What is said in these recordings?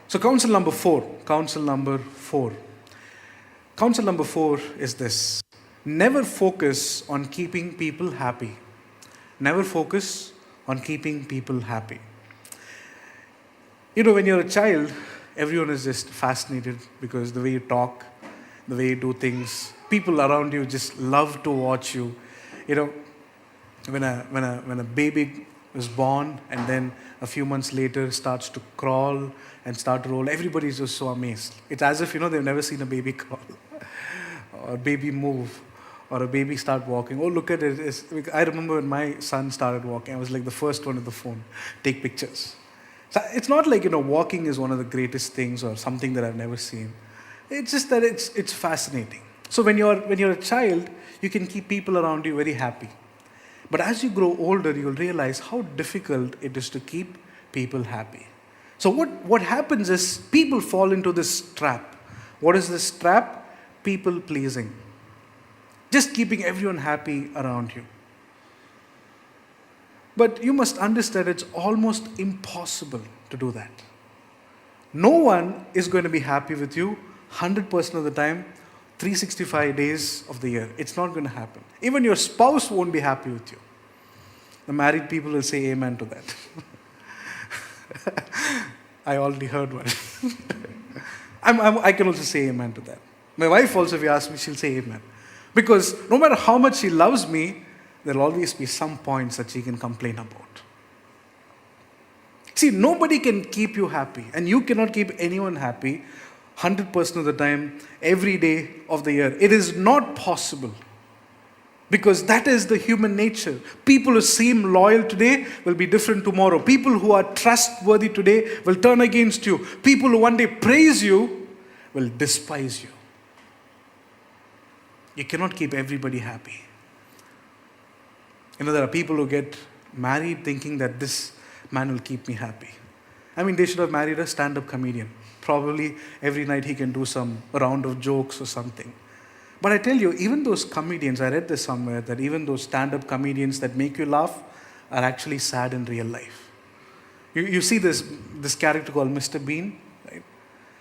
So counsel number four. Counsel number four is this. Never focus on keeping people happy. Never focus on keeping people happy. When you're a child, everyone is just fascinated because the way you talk, the way you do things, people around you just love to watch you. You know, when a baby is born and then a few months later starts to crawl and start to roll, everybody is just so amazed. It's as if, they've never seen a baby crawl or a baby move or a baby start walking. Oh, look at it. I remember when my son started walking, I was like the first one on the phone, take pictures. So it's not like, walking is one of the greatest things or something that I've never seen. It's just that it's fascinating. So when you're a child, you can keep people around you very happy. But as you grow older, you'll realize how difficult it is to keep people happy. So what happens is people fall into this trap. What is this trap? People pleasing. Just keeping everyone happy around you. But you must understand it's almost impossible to do that. No one is going to be happy with you 100% of the time, 365 days of the year. It's not going to happen. Even your spouse won't be happy with you. The married people will say amen to that. I already heard one. I can also say amen to that. My wife also, if you ask me, she'll say amen. Because no matter how much she loves me, there'll always be some points that she can complain about. See, nobody can keep you happy, and you cannot keep anyone happy 100% of the time, every day of the year. It is not possible. Because that is the human nature. People who seem loyal today will be different tomorrow. People who are trustworthy today will turn against you. People who one day praise you will despise you. You cannot keep everybody happy. There are people who get married thinking that this man will keep me happy. They should have married a stand-up comedian. Probably every night he can do some round of jokes or something. But I tell you, even those comedians, I read this somewhere, that even those stand-up comedians that make you laugh are actually sad in real life. You see this character called Mr. Bean, right?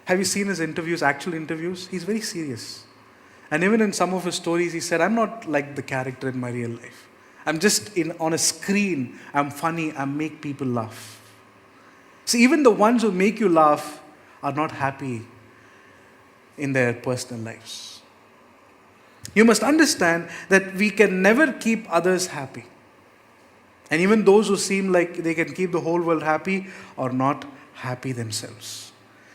Have you seen his interviews, actual interviews? He's very serious. And even in some of his stories, he said, I'm not like the character in my real life. I'm just on a screen. I'm funny. I make people laugh. See, even the ones who make you laugh are not happy in their personal lives. You must understand that we can never keep others happy. And even those who seem like they can keep the whole world happy are not happy themselves.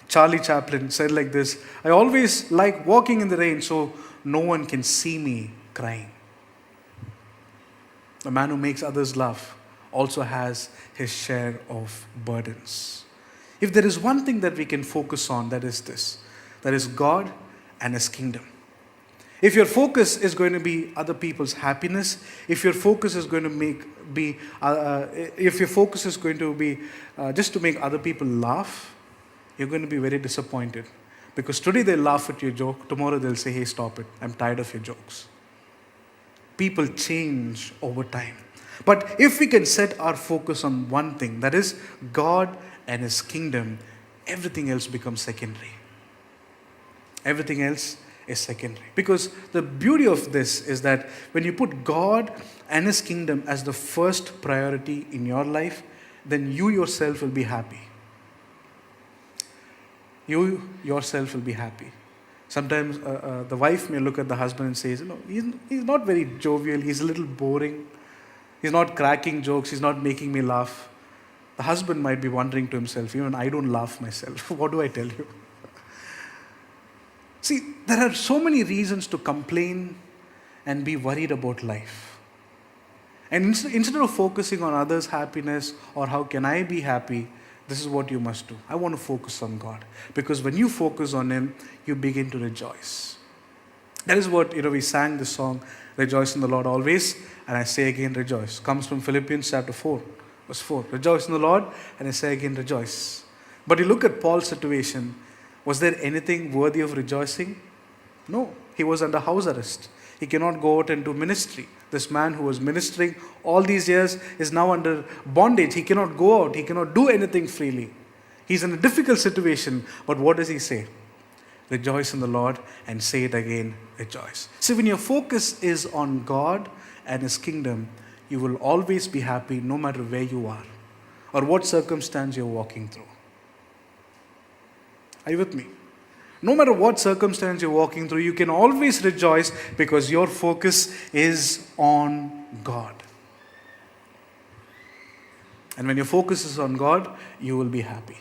Charlie Chaplin said like this, I always like walking in the rain so no one can see me crying. The man who makes others laugh also has his share of burdens. If there is one thing that we can focus on, that is this. That is God and His kingdom. If your focus is going to be other people's happiness, if your focus is going to be just to make other people laugh, you're going to be very disappointed. Because today they'll laugh at your joke, tomorrow they'll say, hey, stop it, I'm tired of your jokes. People change over time. But if we can set our focus on one thing, that is God and His kingdom, everything else becomes secondary. Everything else is secondary. Because the beauty of this is that when you put God and His kingdom as the first priority in your life, then you yourself will be happy. You yourself will be happy. Sometimes the wife may look at the husband and says, he's not very jovial, he's a little boring, he's not cracking jokes, he's not making me laugh. The husband might be wondering to himself, even I don't laugh myself. What do I tell you? See, there are so many reasons to complain and be worried about life. And instead of focusing on others' happiness or how can I be happy, this is what you must do. I want to focus on God. Because when you focus on Him, you begin to rejoice. That is what, we sang this song, Rejoice in the Lord always. And I say again, rejoice. Comes from Philippians chapter 4, verse 4. Rejoice in the Lord, and I say again, rejoice. But you look at Paul's situation. Was there anything worthy of rejoicing? No. He was under house arrest. He cannot go out and do ministry. This man who was ministering all these years is now under bondage. He cannot go out. He cannot do anything freely. He's in a difficult situation, but what does he say? Rejoice in the Lord, and say it again, rejoice. See, when your focus is on God and His kingdom, you will always be happy no matter where you are or what circumstance you're walking through. Are you with me? No matter what circumstance you're walking through, you can always rejoice because your focus is on God. And when your focus is on God, you will be happy.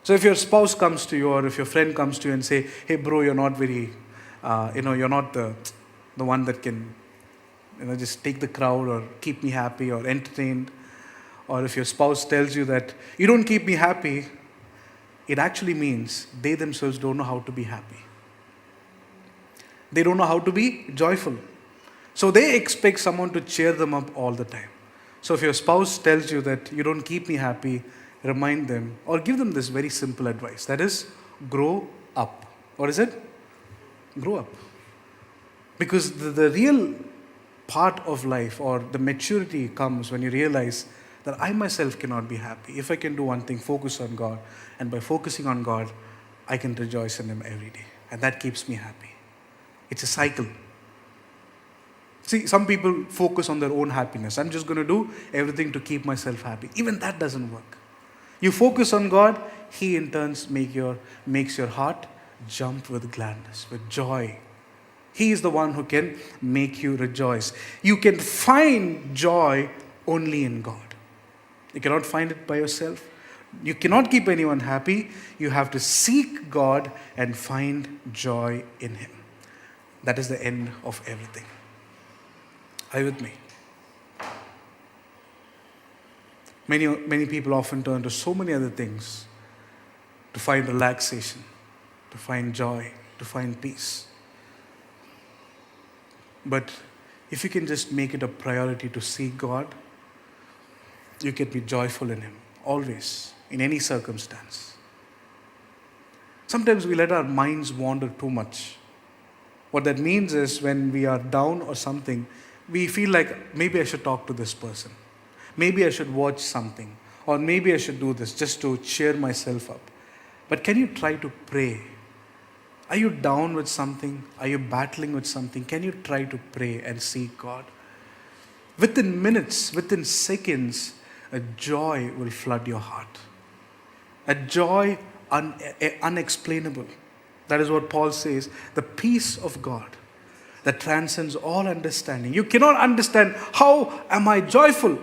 So if your spouse comes to you or if your friend comes to you and say, hey bro, you're not very, you're not the one that can, just take the crowd or keep me happy or entertained. Or if your spouse tells you that you don't keep me happy, it actually means they themselves don't know how to be happy. They don't know how to be joyful. So they expect someone to cheer them up all the time. So if your spouse tells you that you don't keep me happy, remind them or give them this very simple advice. That is, grow up. What is it? Grow up. Because the real part of life or the maturity comes when you realize that I myself cannot be happy. If I can do one thing, focus on God. And by focusing on God, I can rejoice in Him every day. And that keeps me happy. It's a cycle. See, some people focus on their own happiness. I'm just going to do everything to keep myself happy. Even that doesn't work. You focus on God, He in turn makes your heart jump with gladness, with joy. He is the one who can make you rejoice. You can find joy only in God. You cannot find it by yourself. You cannot keep anyone happy. You have to seek God and find joy in Him. That is the end of everything. Are you with me? Many people often turn to so many other things to find relaxation, to find joy, to find peace. But if you can just make it a priority to seek God, you can be joyful in Him, always, in any circumstance. Sometimes we let our minds wander too much. What that means is when we are down or something, we feel like maybe I should talk to this person. Maybe I should watch something. Or maybe I should do this just to cheer myself up. But can you try to pray? Are you down with something? Are you battling with something? Can you try to pray and seek God? Within minutes, within seconds, a joy will flood your heart. A joy unexplainable. That is what Paul says. The peace of God that transcends all understanding. You cannot understand, how am I joyful?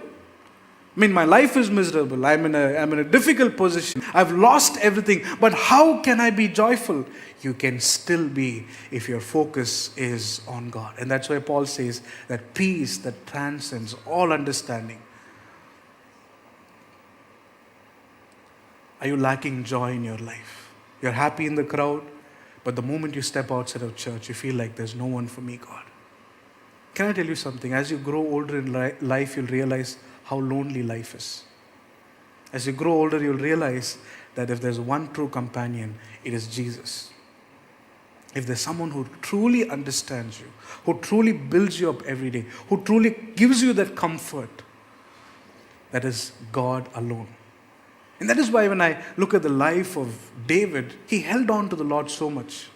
I mean, my life is miserable. I'm in a difficult position. I've lost everything. But how can I be joyful? You can still be if your focus is on God. And that's why Paul says that peace that transcends all understanding. Are you lacking joy in your life? You're happy in the crowd, but the moment you step outside of church, you feel like there's no one for me, God. Can I tell you something? As you grow older in life, you'll realize how lonely life is. As you grow older, you'll realize that if there's one true companion, it is Jesus. If there's someone who truly understands you, who truly builds you up every day, who truly gives you that comfort, that is God alone. And that is why when I look at the life of David, he held on to the Lord so much.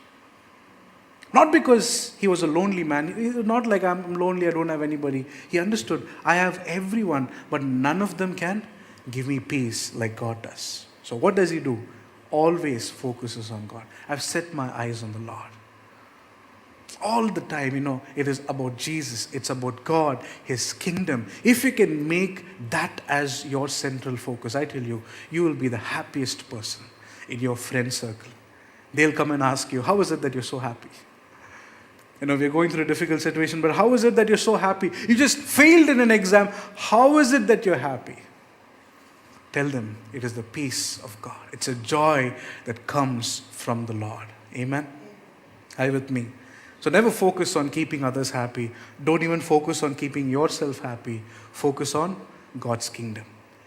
Not because he was a lonely man. He was not like, I'm lonely, I don't have anybody. He understood, I have everyone, but none of them can give me peace like God does. So what does he do? Always focuses on God. I've set my eyes on the Lord. All the time, it is about Jesus. It's about God, His kingdom. If you can make that as your central focus, I tell you, you will be the happiest person in your friend circle. They'll come and ask you, how is it that you're so happy? We're going through a difficult situation, but how is it that you're so happy? You just failed in an exam. How is it that you're happy? Tell them it is the peace of God. It's a joy that comes from the Lord. Amen? Are you with me? So never focus on keeping others happy. Don't even focus on keeping yourself happy. Focus on God's kingdom.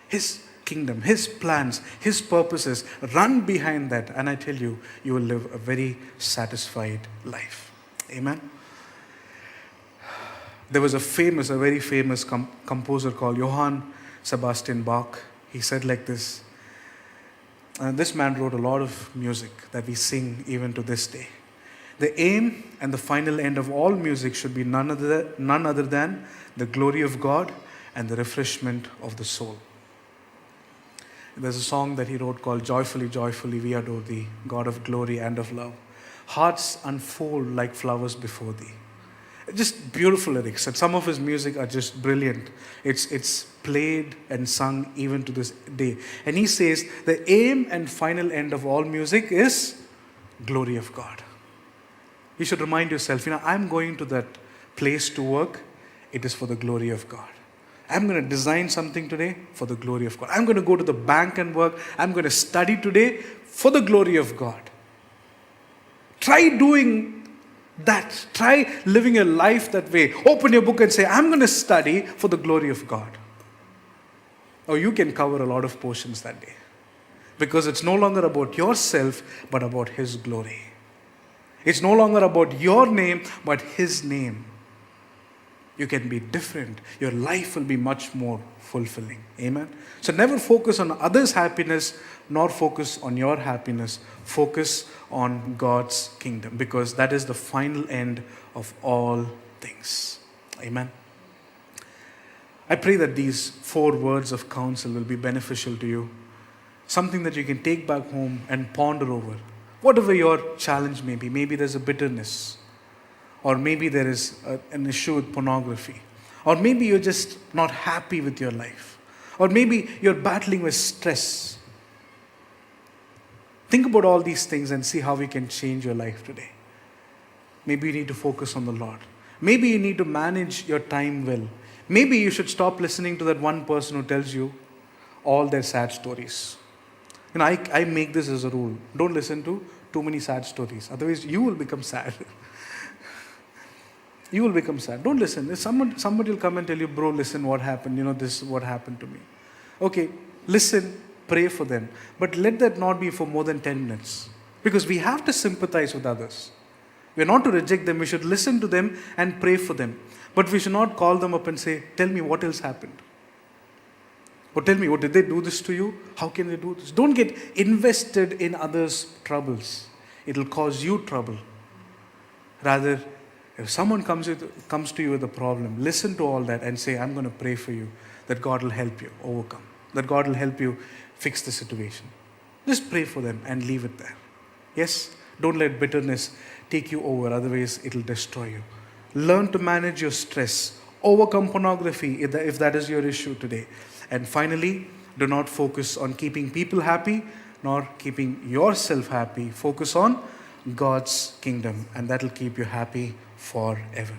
His kingdom, His plans, His purposes. Run behind that. And I tell you, you will live a very satisfied life. Amen. There was a very famous composer called Johann Sebastian Bach. He said like this, This man wrote a lot of music that we sing even to this day. The aim and the final end of all music should be none other than the glory of God and the refreshment of the soul. There's a song that he wrote called Joyfully, Joyfully We Adore Thee, God of glory and of love. Hearts unfold like flowers before Thee. Just beautiful lyrics, and some of his music are just brilliant. It's played and sung even to this day. And he says the aim and final end of all music is glory of God. You should remind yourself, I'm going to that place to work, it is for the glory of God. I'm going to design something today for the glory of God. I'm going to go to the bank and work. I'm going to study today for the glory of God. Try doing that. Try living a life that way. Open your book and say, I'm going to study for the glory of God. Or you can cover a lot of portions that day. Because it's no longer about yourself, but about His glory. It's no longer about your name, but His name. You can be different. Your life will be much more fulfilling. Amen. So never focus on others' happiness, nor focus on your happiness. Focus on God's kingdom, because that is the final end of all things. Amen. I pray that these 4 words of counsel will be beneficial to you. Something that you can take back home and ponder over. Whatever your challenge may be. Maybe there's a bitterness. Or maybe there is an issue with pornography. Or maybe you're just not happy with your life. Or maybe you're battling with stress. Think about all these things and see how we can change your life today. Maybe you need to focus on the Lord. Maybe you need to manage your time well. Maybe you should stop listening to that one person who tells you all their sad stories. I make this as a rule. Don't listen to too many sad stories. Otherwise, you will become sad. You will become sad. Don't listen. If somebody will come and tell you, bro, listen, what happened? This is what happened to me. Okay, listen, pray for them. But let that not be for more than 10 minutes. Because we have to sympathize with others. We're not to reject them. We should listen to them and pray for them. But we should not call them up and say, tell me what else happened. Or tell me, did they do this to you? How can they do this? Don't get invested in others' troubles. It will cause you trouble. Rather, if someone comes to you with a problem, listen to all that and say, I'm going to pray for you, that God will help you overcome, that God will help you fix the situation. Just pray for them and leave it there. Yes, don't let bitterness take you over, otherwise it will destroy you. Learn to manage your stress. Overcome pornography if that is your issue today. And finally, do not focus on keeping people happy, nor keeping yourself happy. Focus on God's kingdom, and that will keep you happy forever.